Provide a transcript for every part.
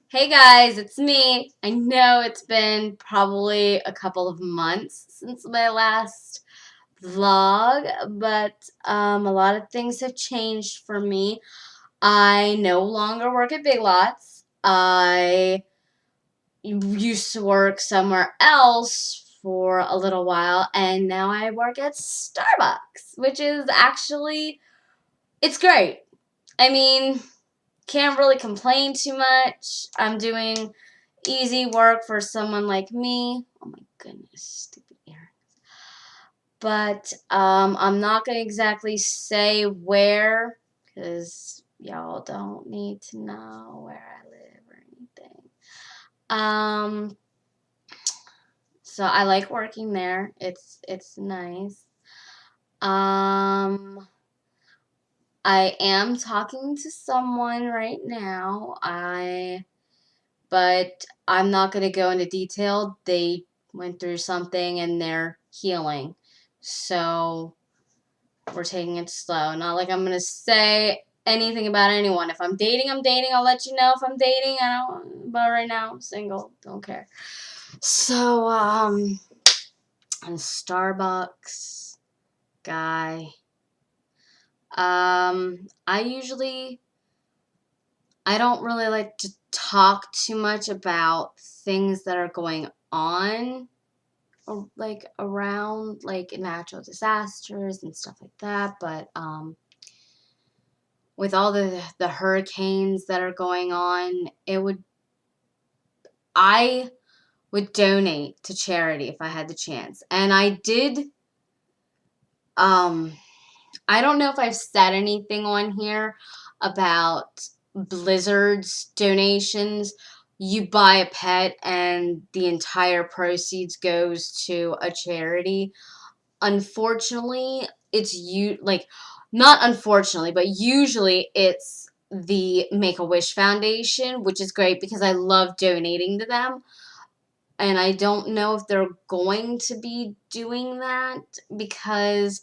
Hey guys, it's me. I know it's been probably a couple of months since my last vlog, but a lot of things have changed for me. I no longer work at Big Lots. I used to work somewhere else for a little while, and now I work at Starbucks, which is actually, it's great. I mean, can't really complain too much. I'm doing easy work for someone like me. Oh my goodness, stupid earrings. But I'm not going to exactly say where because y'all don't need to know where I live or anything. Um, so I like working there. It's nice. Um, I am talking to someone right now. But I'm not going to go into detail. They went through something and they're healing. So we're taking it slow. Not like I'm going to say anything about anyone. If I'm dating, I'm dating. I'll let you know if I'm dating. I don't, but right now, I'm single. Don't care. So, and Starbucks guy. I usually, I don't really like to talk too much about things that are going on like around like natural disasters and stuff like that, but with all the hurricanes that are going on, I would donate to charity if I had the chance. And I did um I don't know if I've said anything on here about Blizzard's donations. You buy a pet and the entire proceeds goes to a charity. Unfortunately, it's you like not unfortunately, but usually it's the Make-A-Wish Foundation, which is great because I love donating to them. And I don't know if they're going to be doing that because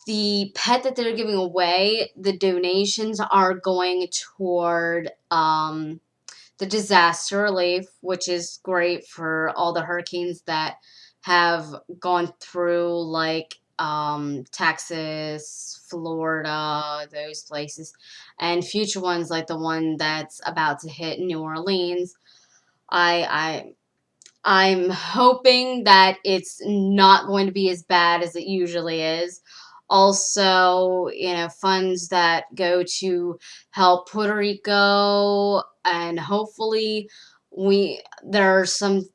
the pet that they're giving away, the donations are going toward the disaster relief, which is great for all the hurricanes that have gone through, like Texas, Florida, those places, and future ones like the one that's about to hit New Orleans. I I'm hoping that it's not going to be as bad as it usually is. Also, funds that go to help Puerto Rico, and hopefully there are some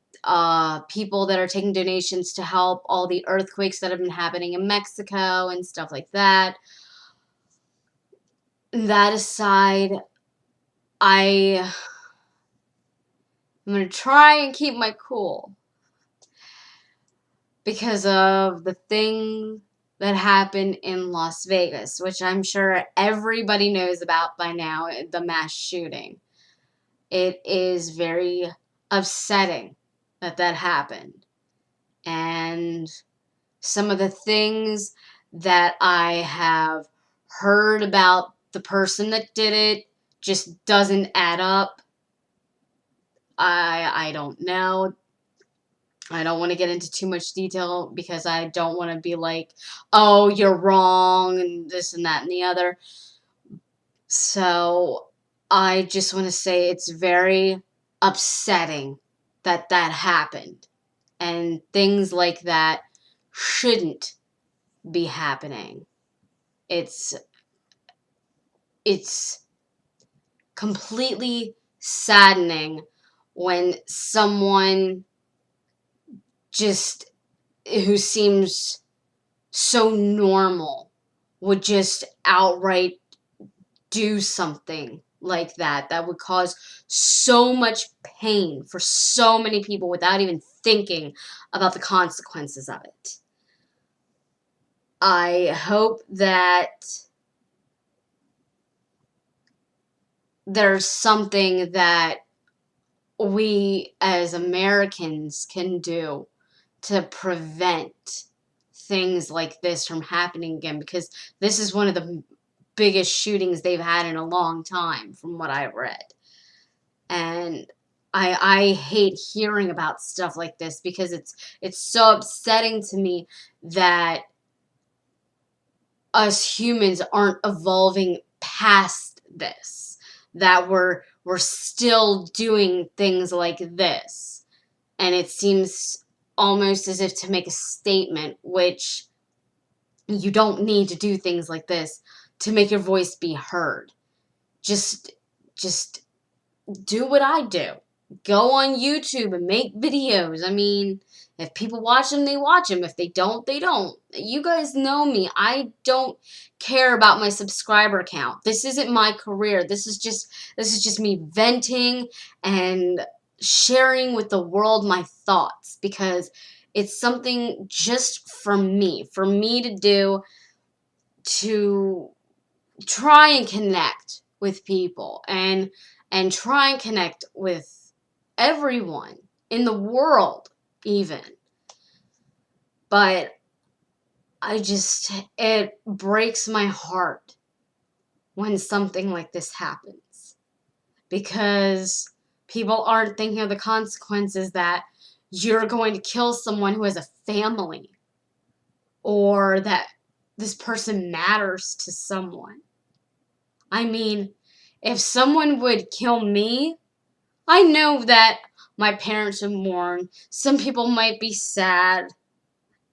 people that are taking donations to help all the earthquakes that have been happening in Mexico and stuff like that. That aside, I'm going to try and keep my cool because of the thing that happened in Las Vegas, which I'm sure everybody knows about by now, the mass shooting. It is very upsetting that that happened. And some of the things that I have heard about the person that did it just doesn't add up. I don't know. I don't want to get into too much detail because I don't want to be like, oh, you're wrong, and this and that and the other. So I just want to say it's very upsetting that that happened. And things like that shouldn't be happening. It's it's completely saddening when someone just who seems so normal would just outright do something like that that would cause so much pain for so many people without even thinking about the consequences of it. I hope that there's something that we as Americans can do to prevent things like this from happening again, because this is one of the biggest shootings they've had in a long time from what I've read. And I hate hearing about stuff like this because it's so upsetting to me that us humans aren't evolving past this, that we're still doing things like this. And it seems almost as if to make a statement, which you don't need to do things like this to make your voice be heard. Just do what I do. Go on YouTube and make videos. I mean, if people watch them, they watch them. If they don't, they don't. You guys know me. I don't care about my subscriber count. This isn't my career. This is just me venting and sharing with the world my thoughts, because it's something just for me to do, to try and connect with people and try and connect with everyone in the world even. But it breaks my heart when something like this happens, because people aren't thinking of the consequences, that you're going to kill someone who has a family, or that this person matters to someone. I mean, if someone would kill me, I know that my parents would mourn. Some people might be sad.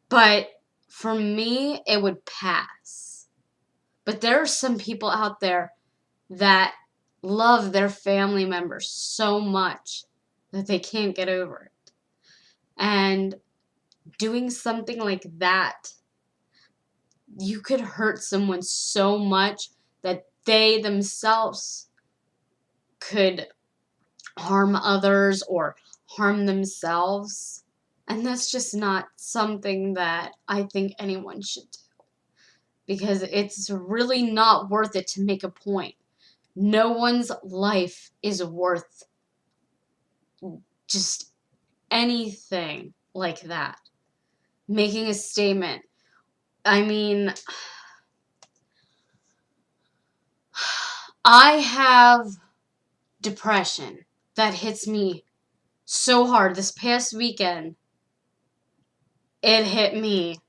But for me, it would pass. But there are some people out there that love their family members so much that they can't get over it. And doing something like that, you could hurt someone so much that they themselves could harm others or harm themselves. And that's just not something that I think anyone should do, because it's really not worth it to make a point. No one's life is worth just anything like that. Making a statement. I mean, I have depression that hits me so hard. This past weekend, it hit me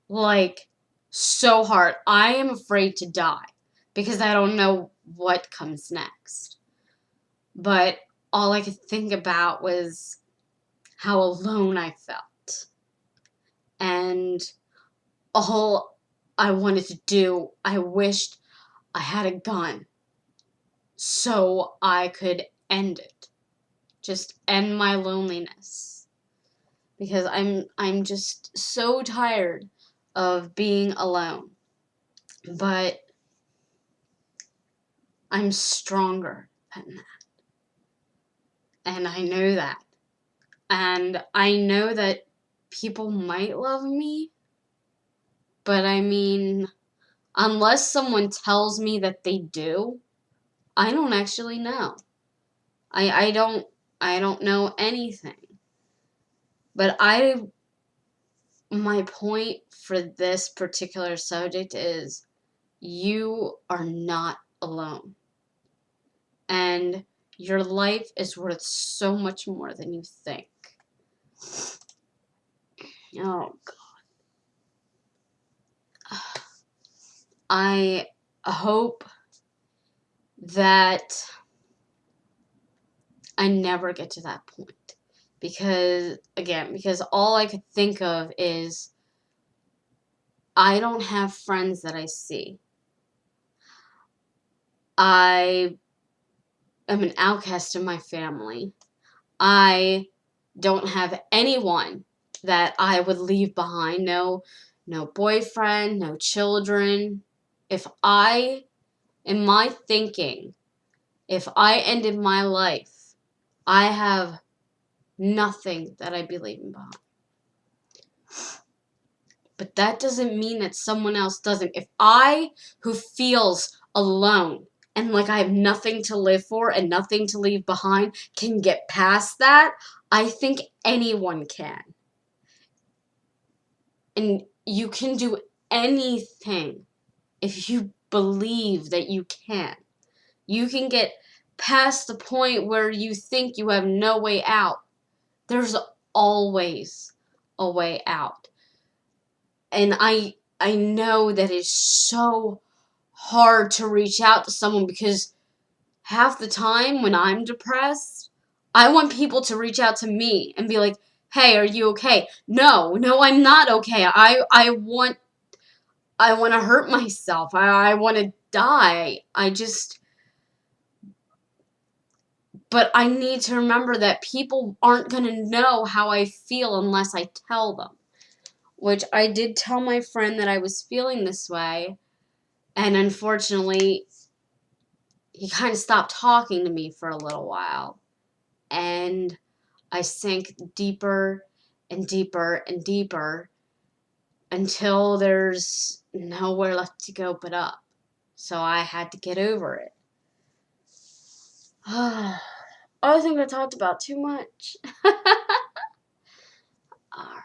like so hard. I am afraid to die because I don't know what comes next. But all I could think about was how alone I felt. And all I wanted to do, I wished I had a gun so I could end it. Just end my loneliness. Because I'm just so tired of being alone. But I'm stronger than that. And I know that. And I know that people might love me. But I mean, unless someone tells me that they do, I don't actually know. I don't know anything. But my point for this particular subject is, you are not alone. And your life is worth so much more than you think. Oh, God. I hope that I never get to that point. Because all I could think of is, I don't have friends that I see. I am an outcast in my family. I don't have anyone that I would leave behind. No boyfriend, no children. In my thinking, if I ended my life, I have nothing that I'd be leaving behind. But that doesn't mean that someone else doesn't. If I, who feels alone and like I have nothing to live for and nothing to leave behind, can get past that, I think anyone can. And you can do anything if you believe that you can. You can get past the point where you think you have no way out, there's always a way out. And I know that it's so hard to reach out to someone, because half the time when I'm depressed, I want people to reach out to me and be like, "Hey, are you okay?" No, I'm not okay. I want to hurt myself. I want to die. But I need to remember that people aren't going to know how I feel unless I tell them. Which I did tell my friend that I was feeling this way, and unfortunately, he kind of stopped talking to me for a little while. And I sank deeper and deeper and deeper until there's nowhere left to go but up. So I had to get over it. I think I talked about too much. Alright.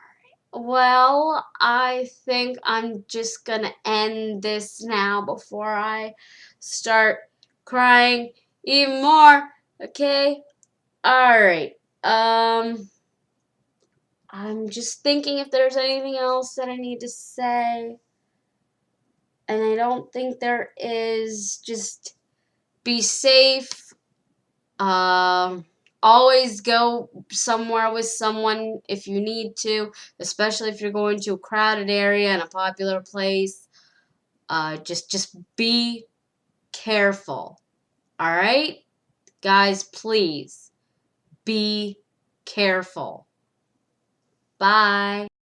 Well, I think I'm just gonna end this now before I start crying even more. Okay? Alright. I'm just thinking if there's anything else that I need to say. And I don't think there is. Just be safe. Always go somewhere with someone if you need to, especially if you're going to a crowded area and a popular place. Just be careful. All right? Guys, please be careful. Bye.